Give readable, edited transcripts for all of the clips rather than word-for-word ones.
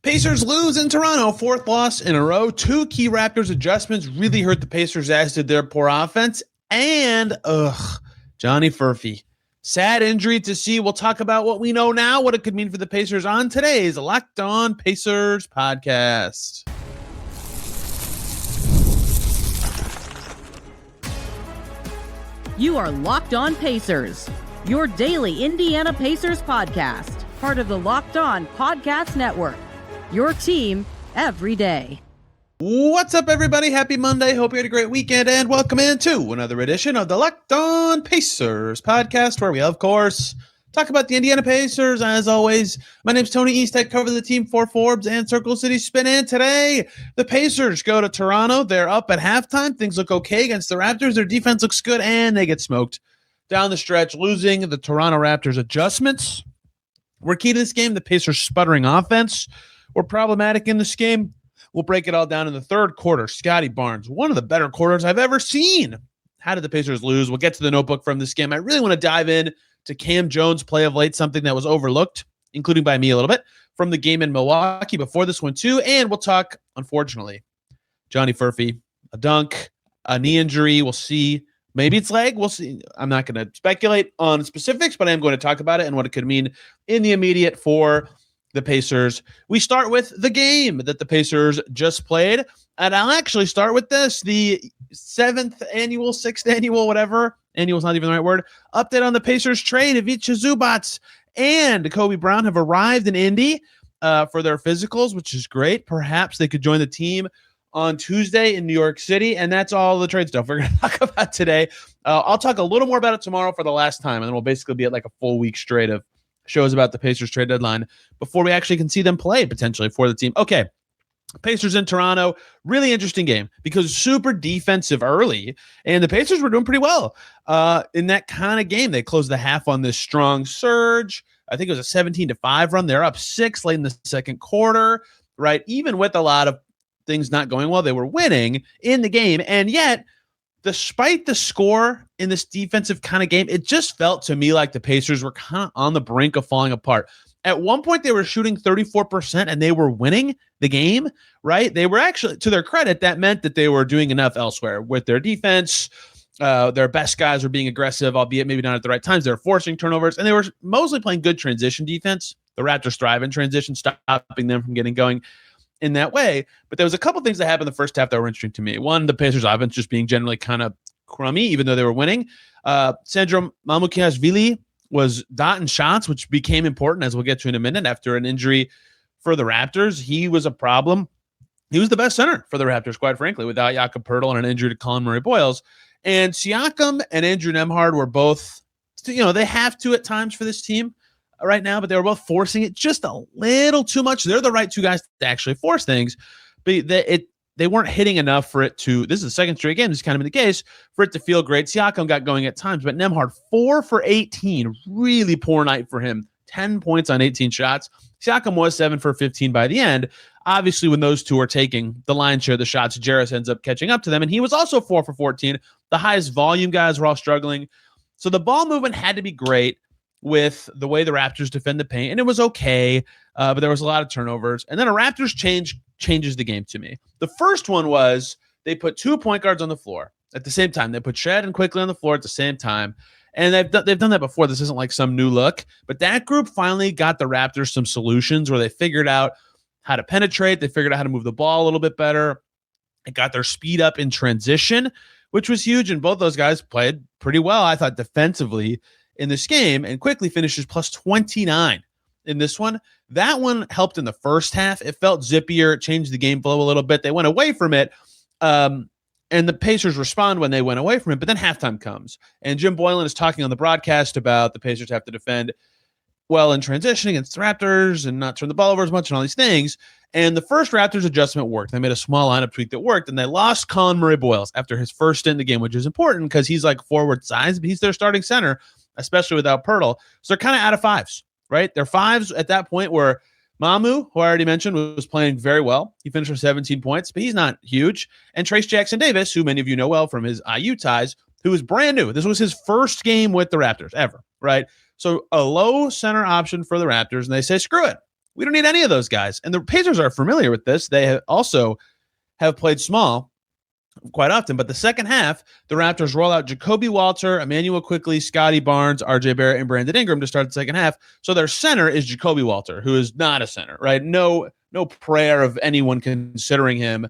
Pacers lose in Toronto, fourth loss in a row. Two key Raptors adjustments really hurt the Pacers, as did their poor offense. And, Johnny Furphy. Sad injury to see. We'll talk about what we know now, what it could mean for the Pacers on today's Locked On Pacers podcast. You are Locked On Pacers, your daily Indiana Pacers podcast, part of the Locked On Podcast Network, your team every day. What's up, everybody? Happy Monday. Hope you had a great weekend, and welcome into another edition of the Locked On Pacers podcast, where we, of course, talk about the Indiana Pacers. As always, my name's Tony East. I cover the team for Forbes and Circle City Spin. And today, the Pacers go to Toronto. They're up at halftime. Things look okay against the Raptors. Their defense looks good, and they get smoked down the stretch, losing the Toronto Raptors. Adjustments were key to this game. The Pacers' sputtering offense were problematic in this game. We'll break it all down in the third quarter. Scotty Barnes, one of the better quarters I've ever seen. How did the Pacers lose? We'll get to the notebook from this game. I really want to dive in to Cam Jones' play of late, something that was overlooked, including by me a little bit, from the game in Milwaukee before this one too. And we'll talk, unfortunately, Johnny Furphy, a dunk, a knee injury. We'll see. Maybe it's leg. We'll see. I'm not going to speculate on specifics, but I am going to talk about it and what it could mean in the immediate for the Pacers. We start with the game that the Pacers just played, and I'll actually start with this, the sixth annual, whatever, annual is not even the right word, update on the Pacers trade. Ivica Zubac and Kobe Brown have arrived in Indy for their physicals, which is great. Perhaps they could join the team on Tuesday in New York City, and that's all the trade stuff we're going to talk about today. I'll talk a little more about it tomorrow for the last time, and then we'll basically be at like a full week straight of shows about the Pacers trade deadline before we actually can see them play potentially for the team. Okay, Pacers in Toronto, really interesting game because super defensive early, and the Pacers were doing pretty well in that kind of game. They closed the half on this strong surge. I think it was a 17-5 run. They're up 6 late in the second quarter, right? Even with a lot of things not going well, they were winning in the game, and yet despite the score in this defensive kind of game, it just felt to me like the Pacers were kind of on the brink of falling apart. At one point, they were shooting 34% and they were winning the game, right? They were actually, to their credit, that meant that they were doing enough elsewhere with their defense. Their best guys were being aggressive, albeit maybe not at the right times. They were forcing turnovers, and they were mostly playing good transition defense. The Raptors thrive in transition, stopping them from getting going in that way. But there was a couple things that happened in the first half that were interesting to me. One, the Pacers offense just being generally kind of crummy, even though they were winning. Sandro Mamukelashvili was dotting shots, which became important, as we'll get to in a minute, after an injury for the Raptors. He was a problem. He was the best center for the Raptors, quite frankly, without Jakob Poeltl and an injury to Colin Murray-Boyles. And Siakam and Andrew Nembhard were both, they have to at times for this team right now, but they were both forcing it just a little too much. They're the right two guys to actually force things, but they weren't hitting enough for it to, this is the second straight game, this is kind of been the case, for it to feel great. Siakam got going at times, but Nembhard 4 for 18, really poor night for him, 10 points on 18 shots. Siakam was 7 for 15 by the end. Obviously, when those two are taking the lion's share of the shots, Jarris ends up catching up to them, and he was also 4 for 14. The highest volume guys were all struggling. So the ball movement had to be great with the way the Raptors defend the paint, and it was okay, but there was a lot of turnovers. And then a Raptors changes the game to me. The first one was they put 2 point guards on the floor at the same time. They put Shed and Quickly on the floor at the same time, and they've done that before. This isn't like some new look, but that group finally got the Raptors some solutions where they figured out how to penetrate. They figured out how to move the ball a little bit better. It got their speed up in transition, which was huge, and both those guys played pretty well, I thought, defensively in this game, and Quickly finishes plus 29 in this one. That one helped in the first half. It felt zippier. It changed the game flow a little bit. They went away from it, and the Pacers respond when they went away from it, but then halftime comes, and Jim Boylan is talking on the broadcast about the Pacers have to defend well in transition against the Raptors and not turn the ball over as much and all these things. And the first Raptors adjustment worked. They made a small lineup tweak that worked, and they lost Colin Murray-Boyles after his first stint in the game, which is important because he's like forward size, but he's their starting center, especially without Poeltl. So they're kind of out of fives, right? Their fives at that point were Mamu, who I already mentioned, was playing very well. He finished with 17 points, but he's not huge. And Trace Jackson-Davis, who many of you know well from his IU ties, who is brand new. This was his first game with the Raptors ever, right? So a low center option for the Raptors, and they say, screw it. We don't need any of those guys. And the Pacers are familiar with this. They also have played small quite often. But the second half, the Raptors roll out Jacoby Walter, Emmanuel Quickley, Scotty Barnes, RJ Barrett, and Brandon Ingram to start the second half. So their center is Jacoby Walter, who is not a center, right? No prayer of anyone considering him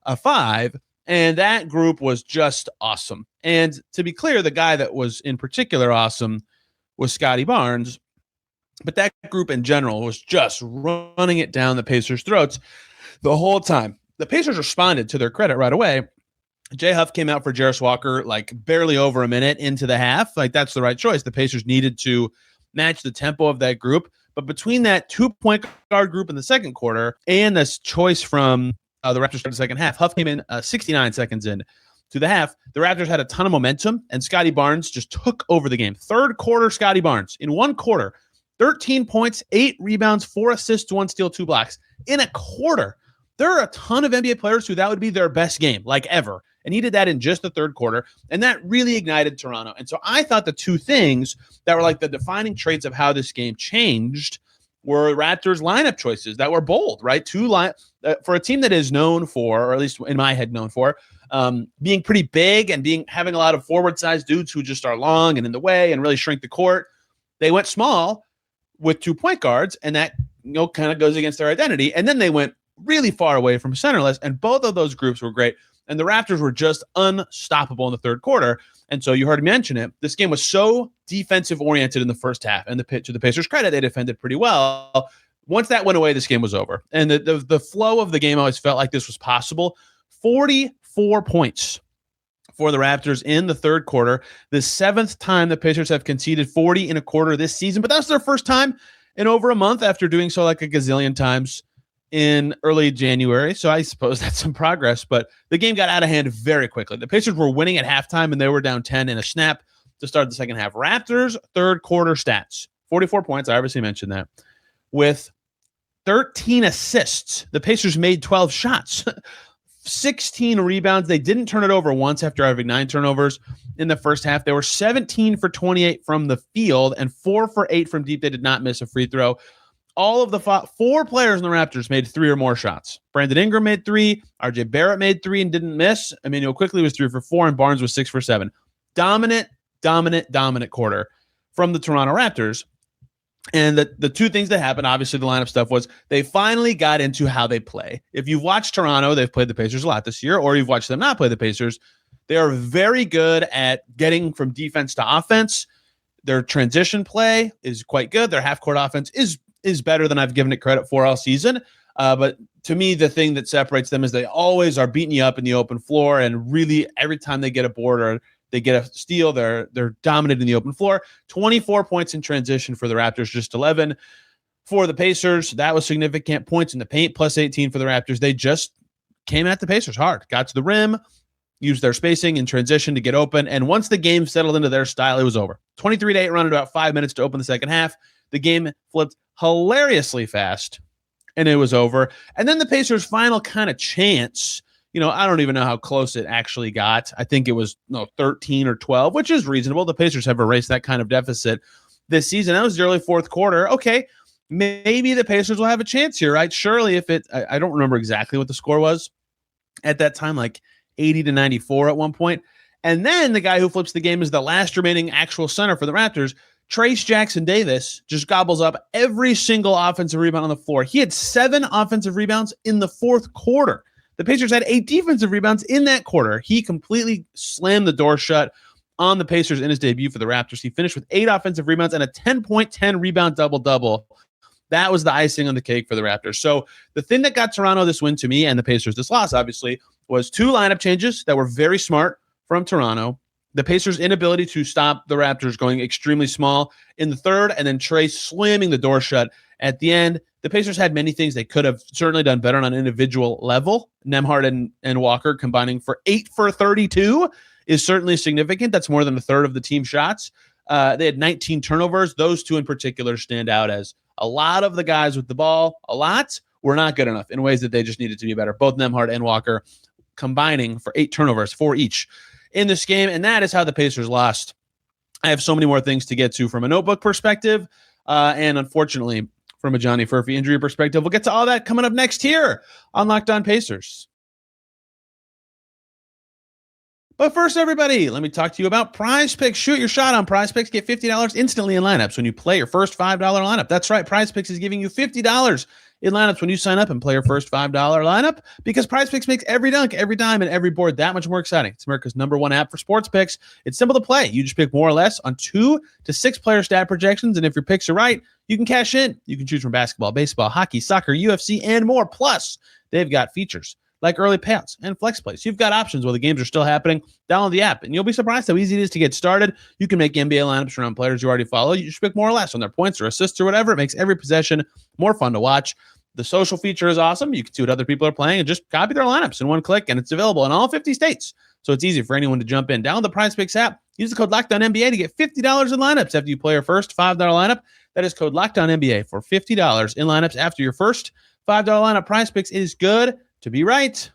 a 5. And that group was just awesome. And to be clear, the guy that was in particular awesome was Scotty Barnes. But that group in general was just running it down the Pacers' throats the whole time. The Pacers responded, to their credit, right away. Jay Huff came out for Jarris Walker like barely over a minute into the half. Like, that's the right choice. The Pacers needed to match the tempo of that group. But between that 2-point guard group in the second quarter and this choice from the Raptors for the second half, Huff came in 69 seconds in to the half. The Raptors had a ton of momentum, and Scotty Barnes just took over the game. Third quarter, Scotty Barnes, in one quarter, 13 points, 8 rebounds, 4 assists, 1 steal, 2 blocks. In a quarter, there are a ton of NBA players who that would be their best game, like ever. And he did that in just the third quarter, and that really ignited Toronto. And so I thought the two things that were like the defining traits of how this game changed were Raptors lineup choices that were bold, right? For a team that is known for, or at least in my head known for, being pretty big and having a lot of forward-sized dudes who just are long and in the way and really shrink the court. They went small with 2 point guards, and that kind of goes against their identity. And then they went really far away from centerless, and both of those groups were great. And the Raptors were just unstoppable in the third quarter. And so you heard me mention it. This game was so defensive-oriented in the first half, and to the Pacers' credit, they defended pretty well. Once that went away, this game was over. And the flow of the game always felt like this was possible. 44 points for the Raptors in the third quarter. The 7th time the Pacers have conceded 40 in a quarter this season, but that was their first time in over a month after doing so like a gazillion times in early January. So I suppose that's some progress, but the game got out of hand very quickly. The Pacers were winning at halftime, and they were down 10 in a snap to start the second half. Raptors third quarter stats, 44 points. I obviously mentioned that. With 13 assists, the Pacers made 12 shots, 16 rebounds. They didn't turn it over once after having 9 turnovers in the first half. They were 17 for 28 from the field and 4 for 8 from deep. They did not miss a free throw. All of the 4 players in the Raptors made 3 or more shots. Brandon Ingram made 3. RJ Barrett made 3 and didn't miss. Emmanuel Quickley was 3 for 4, and Barnes was 6 for 7. Dominant quarter from the Toronto Raptors. And the two things that happened, obviously the lineup stuff, was they finally got into how they play. If you've watched Toronto, they've played the Pacers a lot this year, or you've watched them not play the Pacers, they are very good at getting from defense to offense. Their transition play is quite good. Their half-court offense is better than I've given it credit for all season. But to me, the thing that separates them is they always are beating you up in the open floor, and really every time they get a board or they get a steal, they're dominating the open floor. 24 points in transition for the Raptors, just 11 for the Pacers. That was significant. Points in the paint, plus 18 for the Raptors. They just came at the Pacers hard, got to the rim, used their spacing in transition to get open, and once the game settled into their style, it was over. 23-8 run at about 5 minutes to open the second half. The game flipped hilariously fast, and it was over. And then the Pacers' final kind of chance, I don't even know how close it actually got. I think it was 13 or 12, which is reasonable. The Pacers have erased that kind of deficit this season. That was the early fourth quarter. Okay, maybe the Pacers will have a chance here, right? Surely I don't remember exactly what the score was at that time, like 80-94 at one point. And then the guy who flips the game is the last remaining actual center for the Raptors. Trayce Jackson-Davis just gobbles up every single offensive rebound on the floor. He had 7 offensive rebounds in the fourth quarter. The Pacers had 8 defensive rebounds in that quarter. He completely slammed the door shut on the Pacers in his debut for the Raptors. He finished with 8 offensive rebounds and a 10-point, 10-rebound double-double. That was the icing on the cake for the Raptors. So the thing that got Toronto this win to me, and the Pacers this loss, obviously, was 2 lineup changes that were very smart from Toronto. The Pacers' inability to stop the Raptors going extremely small in the third, and then Trayce slamming the door shut at the end. The Pacers had many things they could have certainly done better on an individual level. Nembhard and Walker combining for 8 for 32 is certainly significant. That's more than a third of the team shots. They had 19 turnovers. Those 2 in particular stand out as a lot of the guys with the ball, were not good enough in ways that they just needed to be better. Both Nembhard and Walker combining for 8 turnovers, 4 each in this game, and that is how the Pacers lost. I have so many more things to get to from a notebook perspective, and unfortunately, from a Johnny Furphy injury perspective. We'll get to all that coming up next here on Locked On Pacers. But first, everybody, let me talk to you about Prize Picks. Shoot your shot on Prize Picks. Get $50 instantly in lineups when you play your first $5 lineup. That's right. Prize Picks is giving you $50 in lineups when you sign up and play your first $5 lineup, because Prize Picks makes every dunk, every dime, and every board that much more exciting. It's America's #1 app for sports picks. It's simple to play. You just pick more or less on 2 to 6 player stat projections, and if your picks are right, you can cash in. You can choose from basketball, baseball, hockey, soccer, UFC, and more. Plus, they've got features like early payouts and flex plays. You've got options while the games are still happening. Download the app, and you'll be surprised how easy it is to get started. You can make NBA lineups around players you already follow. You just pick more or less on their points or assists or whatever. It makes every possession more fun to watch. The social feature is awesome. You can see what other people are playing and just copy their lineups in one click, and it's available in all 50 states. So it's easy for anyone to jump in. Download the Prize Picks app. Use the code LOCKEDONNBA to get $50 in lineups after you play your first $5 lineup. That is code LOCKEDONNBA for $50 in lineups after your first $5 lineup. Prize Picks is good to be right.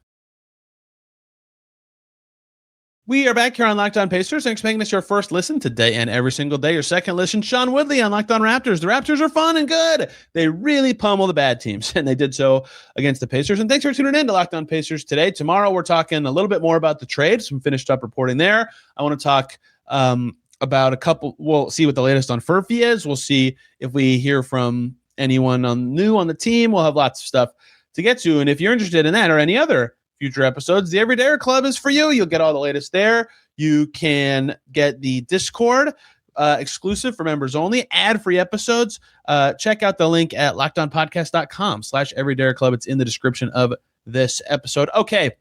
We are back here on Locked On Pacers. Thanks for making this your first listen today and every single day. Your second listen, Sean Woodley on Locked On Raptors. The Raptors are fun and good. They really pummel the bad teams, and they did so against the Pacers. And thanks for tuning in to Locked On Pacers today. Tomorrow, we're talking a little bit more about the trade. Some finished up reporting there. I want to talk about a couple. We'll see what the latest on Furphy is. We'll see if we hear from anyone new on the team. We'll have lots of stuff to get to. And if you're interested in that or any other future episodes, the Everydayer Club is for you. You'll get all the latest there. You can get the Discord exclusive for members only, ad-free episodes. Check out the link at lockedonpodcast.com/Everydayer Club. It's in the description of this episode. Okay.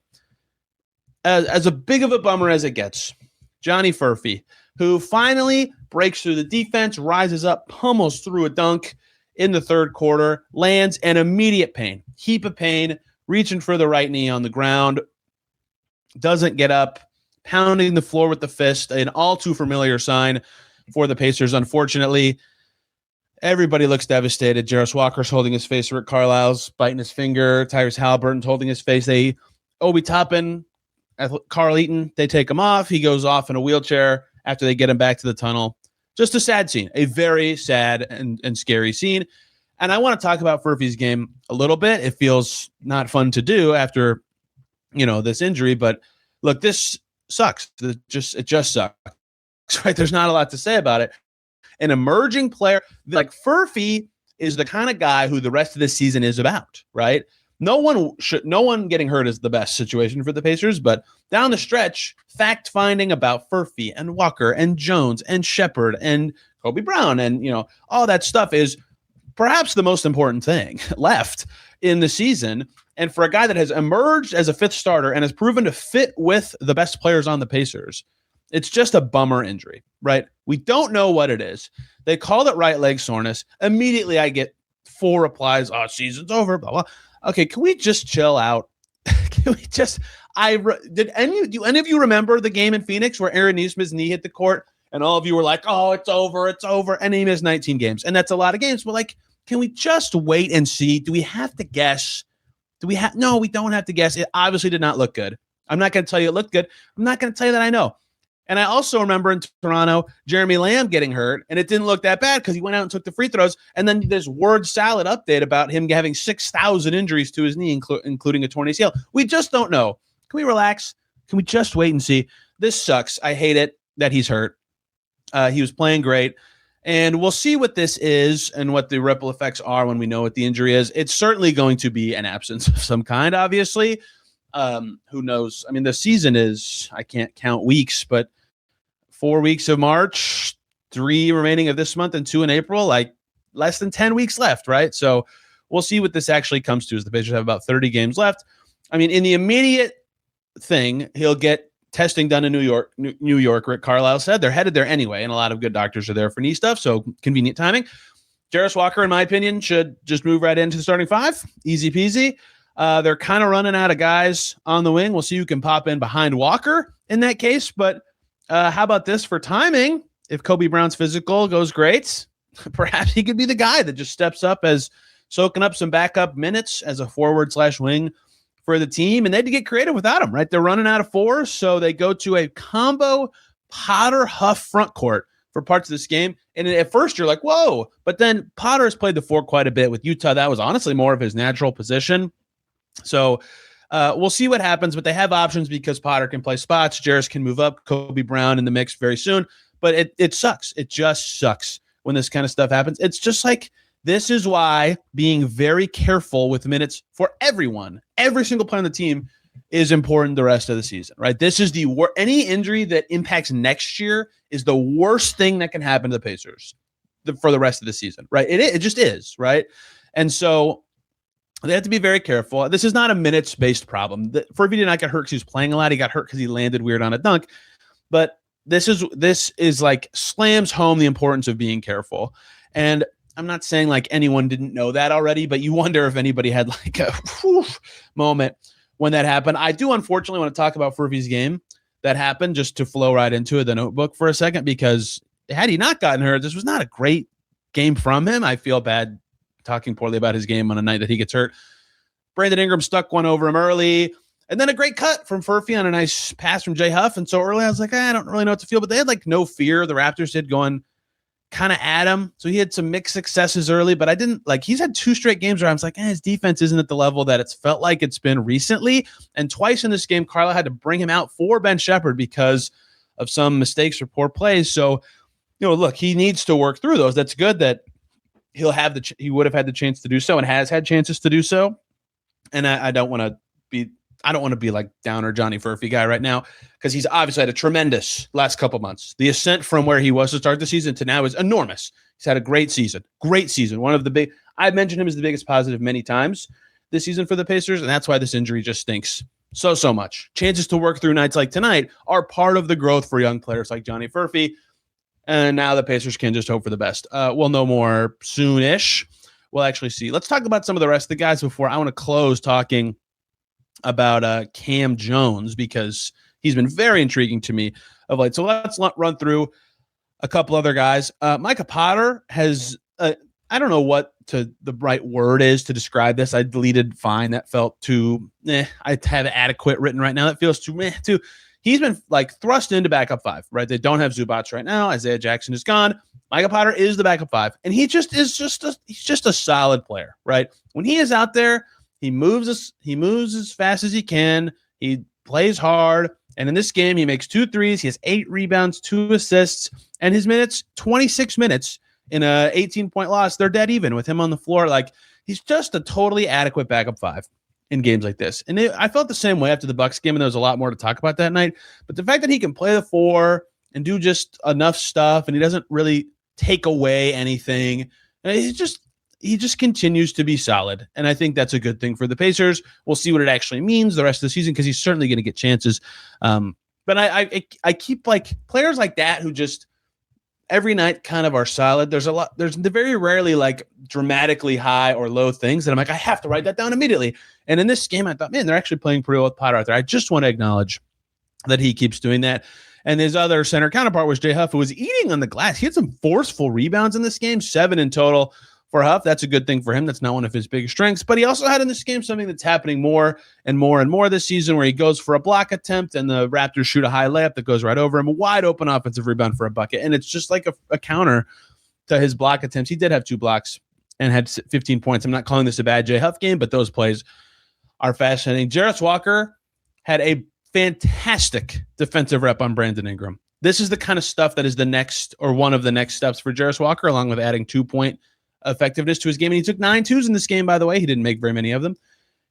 As a big of a bummer as it gets, Johnny Furphy, who finally breaks through the defense, rises up, pummels through a dunk in the third quarter, lands an immediate pain, heap of pain, reaching for the right knee on the ground, doesn't get up, pounding the floor with the fist, an all too familiar sign for the Pacers. Unfortunately, everybody looks devastated. Jarris Walker's holding his face. Rick Carlisle's biting his finger. Tyrese Haliburton's holding his face. Obi Toppin, Carl Eaton, they take him off. He goes off in a wheelchair after they get him back to the tunnel. Just a sad scene, a very sad and scary scene. And I want to talk about Furphy's game a little bit. It feels not fun to do after, this injury. But look, this sucks. It just sucks, right? There's not a lot to say about it. An emerging player like Furphy is the kind of guy who the rest of this season is about, right? No one getting hurt is the best situation for the Pacers, but down the stretch, fact finding about Furphy and Walker and Jones and Shepherd and Kobe Brown and all that stuff is perhaps the most important thing left in the season. And for a guy that has emerged as a fifth starter and has proven to fit with the best players on the Pacers, it's just a bummer injury, right? We don't know what it is. They called it right leg soreness. Immediately I get 4 replies. Oh, season's over, blah, blah. Okay, can we just chill out? Do any of you remember the game in Phoenix where Aaron Nesmith's knee hit the court and all of you were like, oh, it's over, and he missed 19 games. And that's a lot of games. But can we just wait and see? Do we have to guess? No, we don't have to guess. It obviously did not look good. I'm not going to tell you it looked good. I'm not going to tell you that I know. And I also remember in Toronto, Jeremy Lamb getting hurt, and it didn't look that bad because he went out and took the free throws. And then this word salad update about him having 6,000 injuries to his knee, including a torn ACL. We just don't know. Can we relax? Can we just wait and see? This sucks. I hate it that he's hurt. He was playing great. And we'll see what this is and what the ripple effects are when we know what the injury is. It's certainly going to be an absence of some kind, obviously. Who knows? I mean, the season is, I can't count weeks, but 4 weeks of March, 3 remaining of this month, and 2 in April, less than 10 weeks left, right? So we'll see what this actually comes to as the Pacers have about 30 games left. I mean, in the immediate thing, he'll get testing done in New York, Rick Carlisle said. They're headed there anyway, and a lot of good doctors are there for knee stuff, so convenient timing. Jarris Walker, in my opinion, should just move right into the starting 5. Easy peasy. They're kind of running out of guys on the wing. We'll see who can pop in behind Walker in that case, but how about this for timing? If Kobe Brown's physical goes great, perhaps he could be the guy that just steps up as soaking up some backup minutes as a forward/wing for the team. And they had to get creative without him, right? They're running out of 4, so they go to a combo Potter-Huff front court for parts of this game. And at first you're like, whoa. But then Potter has played the 4 quite a bit with Utah. That was honestly more of his natural position. So we'll see what happens, but they have options because Potter can play spots. Jarris can move up. Kobe Brown in the mix very soon. But it sucks. It just sucks when this kind of stuff happens. It's just like, this is why being very careful with minutes for everyone, every single player on the team, is important the rest of the season, right? This is any injury that impacts next year is the worst thing that can happen to the Pacers for the rest of the season, right? It just is, right? And so they have to be very careful. This is not a minutes-based problem. Furphy did not get hurt because he was playing a lot. He got hurt because he landed weird on a dunk. But this is like slams home the importance of being careful. And I'm not saying like anyone didn't know that already, but you wonder if anybody had like a moment when that happened. I do unfortunately want to talk about Furphy's game that happened, just to flow right into the notebook for a second, because had he not gotten hurt, this was not a great game from him. I feel bad talking poorly about his game on a night that he gets hurt. Brandon Ingram stuck one over him early, and then a great cut from Furphy on a nice pass from Jay Huff. And so early I was like, I don't really know what to feel, but they had like no fear. The Raptors did going kind of at him. So he had some mixed successes early, but I didn't like, he's had 2 straight games where I was like, his defense isn't at the level that it's felt like it's been recently. And twice in this game, Carla had to bring him out for Ben Shepherd because of some mistakes or poor plays. So, look, he needs to work through those. That's good that he would have had the chance to do so and has had chances to do so. And I don't want to be like downer Johnny Furphy guy right now, because he's obviously had a tremendous last couple months. The ascent from where he was to start the season to now is enormous. He's had a great season. One of the I've mentioned him as the biggest positive many times this season for the Pacers, and that's why this injury just stinks so much. Chances to work through nights like tonight are part of the growth for young players like Johnny Furphy, and now the Pacers can just hope for the best. We'll know more soon-ish. We'll actually see. Let's talk about some of the rest of the guys before I want to close talking about Cam Jones, because he's been very intriguing to me of late. So let's run through a couple other guys. Micah Potter has, I don't know what the right word is to describe this. I deleted fine. That felt too, I have adequate written right now. That feels too. He's been like thrust into backup 5, right? They don't have Zubats right now. Isaiah Jackson is gone. Micah Potter is the backup 5. And he's just a solid player, right? When he is out there, he moves as fast as he can. He plays hard. And in this game, he makes 2 threes. He has 8 rebounds, 2 assists, and his minutes, 26 minutes in a 18-point loss. They're dead even with him on the floor. Like, he's just a totally adequate backup 5 in games like this. And I felt the same way after the Bucks game, and there was a lot more to talk about that night. But the fact that he can play the 4 and do just enough stuff, and he doesn't really take away anything, he just continues to be solid. And I think that's a good thing for the Pacers. We'll see what it actually means the rest of the season, because he's certainly going to get chances. But I keep like players like that who just every night kind of are solid. There's very rarely like dramatically high or low things that I'm like, I have to write that down immediately. And in this game, I thought, man, they're actually playing pretty well with Potter out there. I just want to acknowledge that he keeps doing that. And his other center counterpart was Jay Huff, who was eating on the glass. He had some forceful rebounds in this game, 7 in total for Huff. That's a good thing for him. That's not one of his big strengths. But he also had in this game something that's happening more and more this season, where he goes for a block attempt and the Raptors shoot a high layup that goes right over him, a wide open offensive rebound for a bucket. And it's just like a counter to his block attempts. He did have 2 blocks and had 15 points. I'm not calling this a bad Jay Huff game, but those plays are fascinating. Jarris Walker had a fantastic defensive rep on Brandon Ingram. This is the kind of stuff that is the next, or one of the next steps for Jarris Walker, along with adding 2-point effectiveness to his game. And he took 9 twos in this game, by the way. He didn't make very many of them.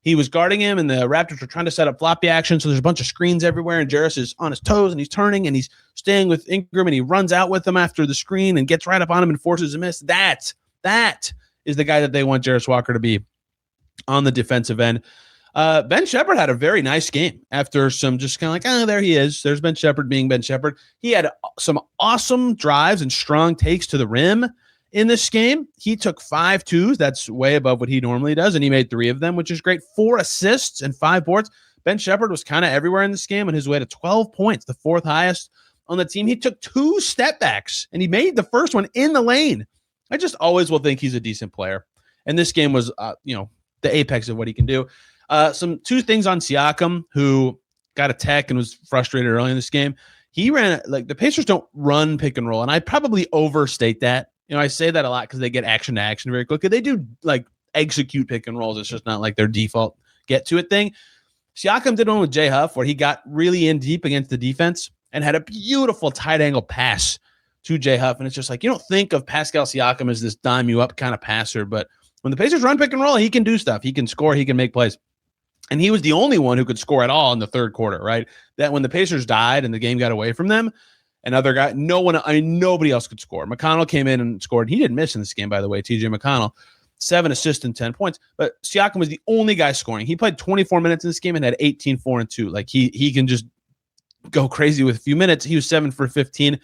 He was guarding him, and the Raptors were trying to set up floppy action, so there's a bunch of screens everywhere, and Jarris is on his toes, and he's turning, and he's staying with Ingram, and he runs out with him after the screen and gets right up on him and forces a miss. That is the guy that they want Jarris Walker to be on the defensive end. Ben Shepherd had a very nice game after some just kind of like, there he is. There's Ben Shepherd being Ben Shepherd. He had some awesome drives and strong takes to the rim in this game. He took 5 twos. That's way above what he normally does, and he made 3 of them, which is great. 4 assists and 5 boards. Ben Shepherd was kind of everywhere in this game on his way to 12 points, the 4th highest on the team. He took 2 step backs, and he made the first one in the lane. I just always will think he's a decent player. And this game was, the apex of what he can do. 2 things on Siakam, who got a tech and was frustrated early in this game. he ran like the Pacers don't run pick and roll, and I probably overstate that. I say that a lot because they get action to action very quickly. They do like execute pick and rolls. It's just not like their default get to it thing. Siakam did one with Jay Huff where he got really in deep against the defense and had a beautiful tight angle pass to Jay Huff. And it's just like, you don't think of Pascal Siakam as this dime you up kind of passer, but when the Pacers run pick and roll, he can do stuff. He can score. He can make plays. And he was the only one who could score at all in the third quarter, right? That when the Pacers died and the game got away from them, another guy, nobody else could score. McConnell came in and scored. He didn't miss in this game, by the way, TJ McConnell, 7 assists and 10 points. But Siakam was the only guy scoring. He played 24 minutes in this game and had 18, 4, and 2. Like he can just go crazy with a few minutes. He was 7 for 15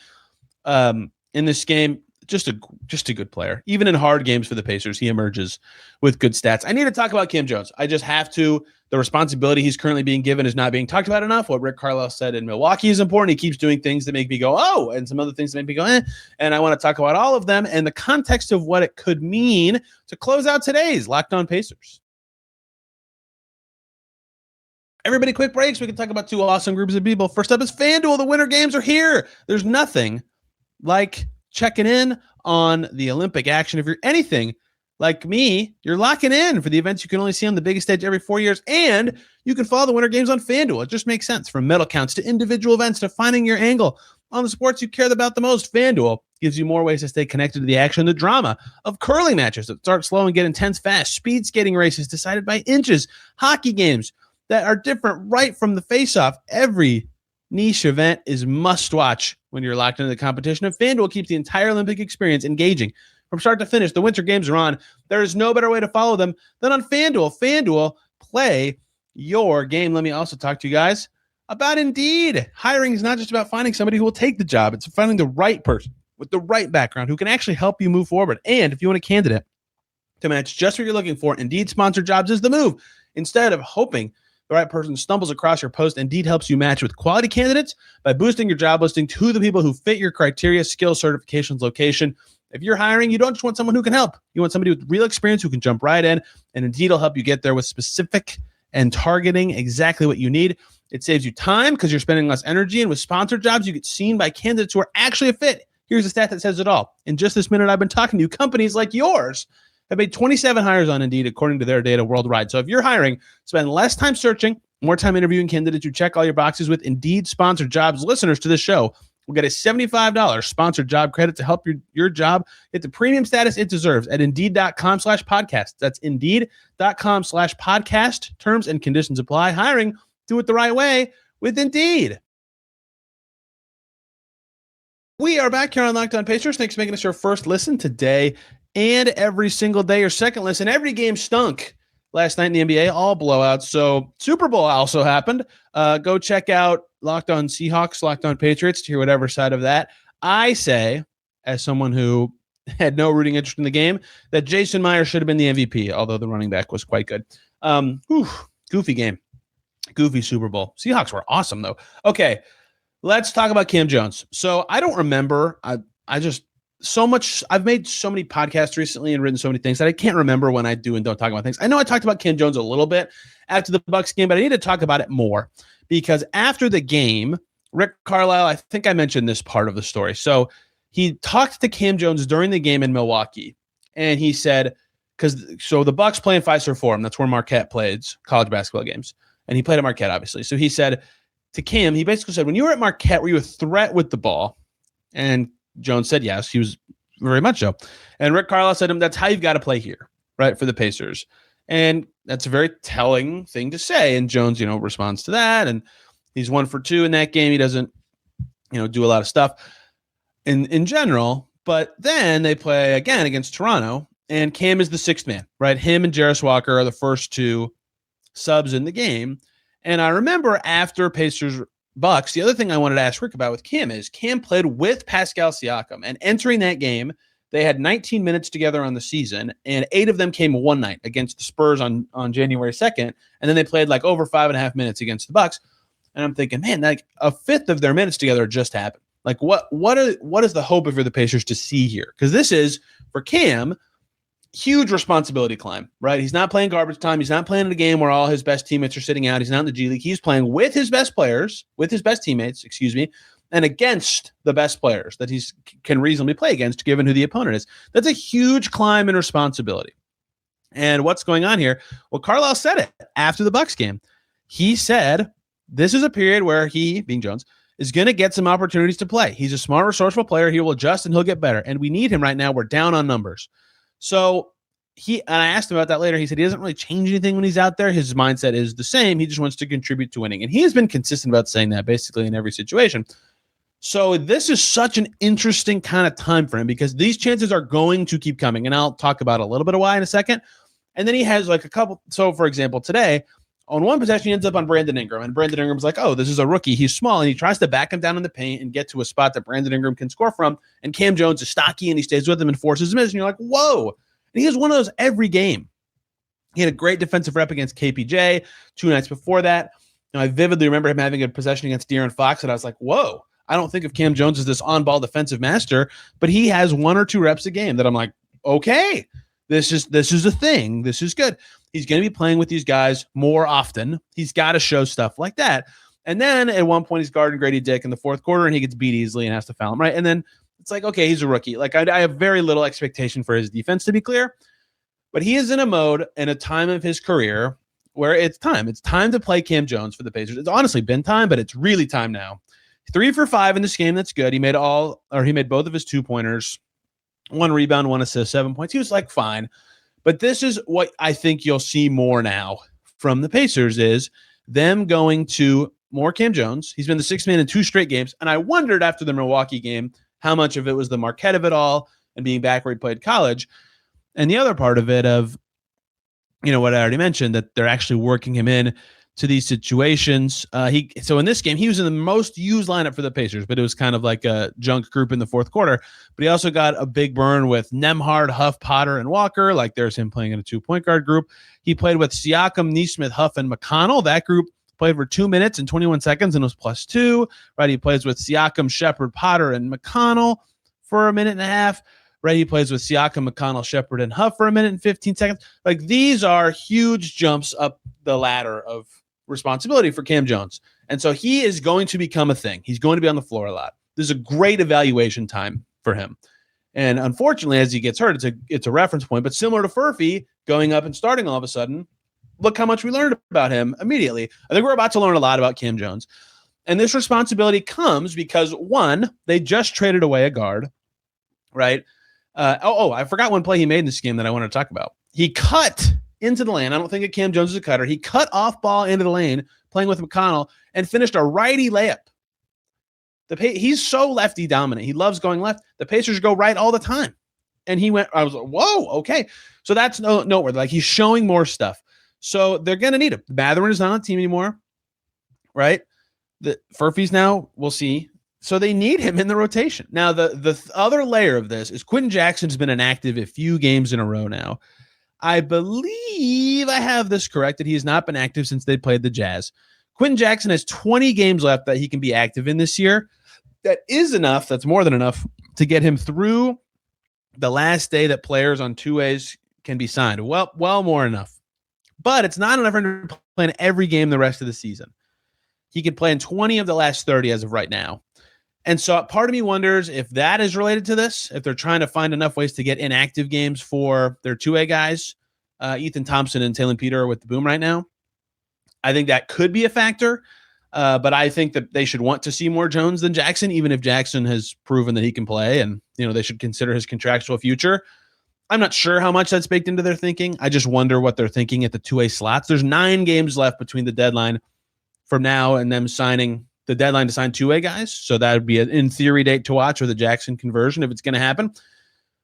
in this game. Just a good player. Even in hard games for the Pacers, he emerges with good stats. I need to talk about Cam Jones. I just have to. The responsibility he's currently being given is not being talked about enough. What Rick Carlisle said in Milwaukee is important. He keeps doing things that make me go, oh, and some other things that make me go, eh. And I want to talk about all of them and the context of what it could mean to close out today's Locked On Pacers. Everybody, quick breaks. We can talk about two awesome groups of people. First up is FanDuel. The Winter Games are here. There's nothing like checking in on the Olympic action. If you're anything like me, you're locking in for the events you can only see on the biggest stage every 4 years, and you can follow the Winter Games on FanDuel. It just makes sense. From medal counts to individual events to finding your angle on the sports you care about the most, FanDuel gives you more ways to stay connected to the action, the drama of curling matches that start slow and get intense fast, speed skating races decided by inches, hockey games that are different right from the face-off. Every niche event is must-watch when you're locked into the competition, and FanDuel keeps the entire Olympic experience engaging. From start to finish, the Winter Games are on. There is no better way to follow them than on FanDuel. FanDuel, play your game. Let me also talk to you guys about Indeed. Hiring is not just about finding somebody who will take the job. It's finding the right person with the right background who can actually help you move forward. And if you want a candidate to match just what you're looking for, Indeed Sponsored Jobs is the move. Instead of hoping the right person stumbles across your post, Indeed helps you match with quality candidates by boosting your job listing to the people who fit your criteria, skills, certifications, location. If you're hiring, you don't just want someone who can help. You want somebody with real experience who can jump right in, and Indeed will help you get there with specific and targeting exactly what you need. It saves you time because you're spending less energy, and with sponsored jobs, you get seen by candidates who are actually a fit. Here's a stat that says it all. In just this minute I've been talking to you, companies like yours have made 27 hires on Indeed according to their data worldwide. So if you're hiring, spend less time searching, more time interviewing candidates who check all your boxes with Indeed Sponsored Jobs. Listeners to this show will get a $75 sponsored job credit to help your job get the premium status it deserves at Indeed.com/podcast. That's Indeed.com/podcast. Terms and conditions apply. Hiring, do it the right way with Indeed. We are back here on Locked On Pacers. Thanks for making us your first listen today and every single day. Your second listen. Every game stunk last night in the NBA, all blowouts. So Super Bowl also happened. Go check out Locked On Seahawks, Locked On Patriots to hear whatever side of that. I say, as someone who had no rooting interest in the game, that Jason Myers should have been the MVP, although the running back was quite good. Goofy game. Goofy Super Bowl. Seahawks were awesome, though. Okay, let's talk about Cam Jones. So I don't remember. I've made so many podcasts recently and written so many things that I can't remember when I do and don't talk about things. I know I talked about Cam Jones a little bit after the Bucks game, but I need to talk about it more because after the game, Rick Carlisle, I think I mentioned this part of the story. So he talked to Cam Jones during the game in Milwaukee, and he said, so the Bucks play in Fiserv Forum. That's where Marquette plays college basketball games. And he played at Marquette, obviously. So he said to Cam, he basically said, when you were at Marquette, were you a threat with the ball? And Jones said yes, he was very much so. And Rick Carlisle said to him, that's how you've got to play here, right, for the Pacers. And that's a very telling thing to say. And Jones, responds to that. And he's 1 for 2 in that game. He doesn't, do a lot of stuff in general. But then they play again against Toronto, and Cam is the sixth man, right? Him and Jarris Walker are the first two subs in the game. And I remember after Pacers Bucks, the other thing I wanted to ask Rick about with Cam is Cam played with Pascal Siakam, and entering that game, they had 19 minutes together on the season, and 8 of them came one night against the Spurs on January 2nd, and then they played like over 5.5 minutes against the Bucks. And I'm thinking, man, like a fifth of their minutes together just happened. Like what is the hope for the Pacers to see here? Because this is, for Cam, huge responsibility climb, right? He's not playing garbage time. He's not playing in a game where all his best teammates are sitting out. He's not in the G League. He's playing with his best players, with his best teammates, and against the best players that he can reasonably play against, given who the opponent is. That's a huge climb in responsibility. And what's going on here? Well, Carlisle said it after the Bucks game. He said, this is a period where he, being Jones, is going to get some opportunities to play. He's a smart, resourceful player. He will adjust and he'll get better. And we need him right now. We're down on numbers. So and I asked him about that later. He said he doesn't really change anything when he's out there. His mindset is the same. He just wants to contribute to winning. And he has been consistent about saying that basically in every situation. So this is such an interesting kind of time for him because these chances are going to keep coming. And I'll talk about a little bit of why in a second. And then he has like a couple. So, for example, today, on one possession, he ends up on Brandon Ingram. And Brandon Ingram's like, oh, this is a rookie. He's small. And he tries to back him down in the paint and get to a spot that Brandon Ingram can score from. And Cam Jones is stocky and he stays with him and forces him in. And you're like, whoa. And he has one of those every game. He had a great defensive rep against KPJ 2 nights before that. I vividly remember him having a possession against De'Aaron Fox. And I was like, whoa. I don't think of Cam Jones as this on-ball defensive master. But he has 1 or 2 reps a game that I'm like, okay. This is a thing. This is good. He's going to be playing with these guys more often. He's got to show stuff like that. And then at one point, he's guarding Grady Dick in the fourth quarter, and he gets beat easily and has to foul him, right? And then it's like, okay, he's a rookie. Like I have very little expectation for his defense, to be clear. But he is in a mode and a time of his career where it's time. It's time to play Cam Jones for the Pacers. It's honestly been time, but it's really time now. 3 for 5 in this game. That's good. He made both of his 2-pointers. 1 rebound, 1 assist, 7 points. He was like, fine. But this is what I think you'll see more now from the Pacers is them going to more Cam Jones. He's been the 6th man in 2 straight games. And I wondered after the Milwaukee game how much of it was the Marquette of it all and being back where he played college. And the other part of it of, what I already mentioned, that they're actually working him in to these situations. So in this game, he was in the most used lineup for the Pacers, but it was kind of like a junk group in the fourth quarter. But he also got a big burn with Nembhard, Huff, Potter, and Walker. Like there's him playing in a 2-point guard group. He played with Siakam, Nesmith, Huff, and McConnell. That group played for 2 minutes and 21 seconds and was +2. Right? He plays with Siakam, Shepherd, Potter, and McConnell for 1.5 minutes. Right? He plays with Siakam, McConnell, Shepherd, and Huff for 1 minute and 15 seconds. Like these are huge jumps up the ladder of responsibility for Cam Jones. And so he is going to become a thing. He's going to be on the floor a lot. This is a great evaluation time for him. And unfortunately, as he gets hurt, it's a reference point. But similar to Furphy going up and starting all of a sudden, look how much we learned about him immediately. I think we're about to learn a lot about Cam Jones. And this responsibility comes because, one, they just traded away a guard, right? I forgot one play he made in this game that I want to talk about. He cut into the lane. I don't think Cam Jones is a cutter. He cut off ball into the lane, playing with McConnell, and finished a righty layup. He's so lefty dominant. He loves going left. The Pacers go right all the time. And I was like, whoa, okay. So that's noteworthy. Like he's showing more stuff. So they're going to need him. Mathurin is not on the team anymore, right? The Furphy's now, we'll see. So they need him in the rotation. Now, the other layer of this is Quentin Jackson's been inactive a few games in a row now. I believe I have this correct, that he has not been active since they played the Jazz. Quentin Jackson has 20 games left that he can be active in this year. That is enough. That's more than enough to get him through the last day that players on 2As can be signed. Well, more enough. But it's not enough for him to play in every game the rest of the season. He could play in 20 of the last 30 as of right now. And so part of me wonders if that is related to this, if they're trying to find enough ways to get inactive games for their 2A guys, Ethan Thompson and Taylor Peter are with the Boom right now. I think that could be a factor, but I think that they should want to see more Jones than Jackson, even if Jackson has proven that he can play and, they should consider his contractual future. I'm not sure how much that's baked into their thinking. I just wonder what they're thinking at the 2A slots. There's 9 games left between the deadline from now and them signing the deadline to sign 2A guys. So that would be an in theory date to watch, or the Jackson conversion if it's going to happen.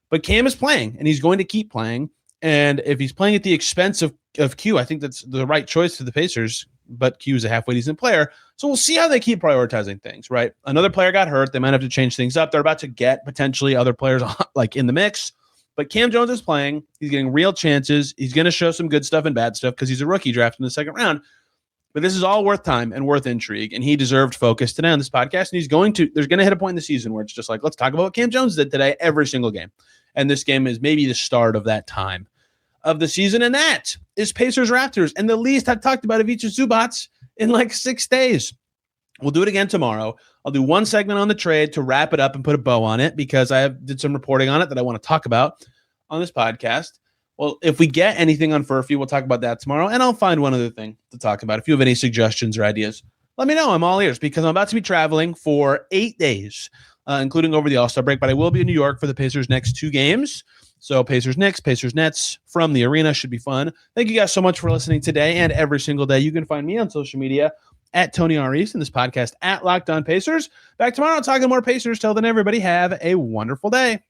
But Cam is playing and he's going to keep playing. And if he's playing at the expense of Q, I think that's the right choice for the Pacers. But Q is a halfway decent player. So we'll see how they keep prioritizing things, right? Another player got hurt. They might have to change things up. They're about to get potentially other players like in the mix. But Cam Jones is playing. He's getting real chances. He's going to show some good stuff and bad stuff because he's a rookie drafted in the second round. But this is all worth time and worth intrigue, and he deserved focus today on this podcast. And there's going to hit a point in the season where it's just like, let's talk about what Cam Jones did today every single game. And this game is maybe the start of that time of the season. And that is Pacers Raptors. And the least I've talked about Ivica Zubats in like 6 days. We'll do it again tomorrow. I'll do one segment on the trade to wrap it up and put a bow on it because I did some reporting on it that I want to talk about on this podcast. Well, if we get anything on Furphy, we'll talk about that tomorrow, and I'll find one other thing to talk about. If you have any suggestions or ideas, let me know. I'm all ears because I'm about to be traveling for 8 days, including over the All-Star break, but I will be in New York for the Pacers' next 2 games. So Pacers-Knicks, Pacers-Nets from the arena should be fun. Thank you guys so much for listening today and every single day. You can find me on social media at Tony R. East and this podcast at Locked On Pacers. Back tomorrow talking more Pacers. Till then, everybody have a wonderful day.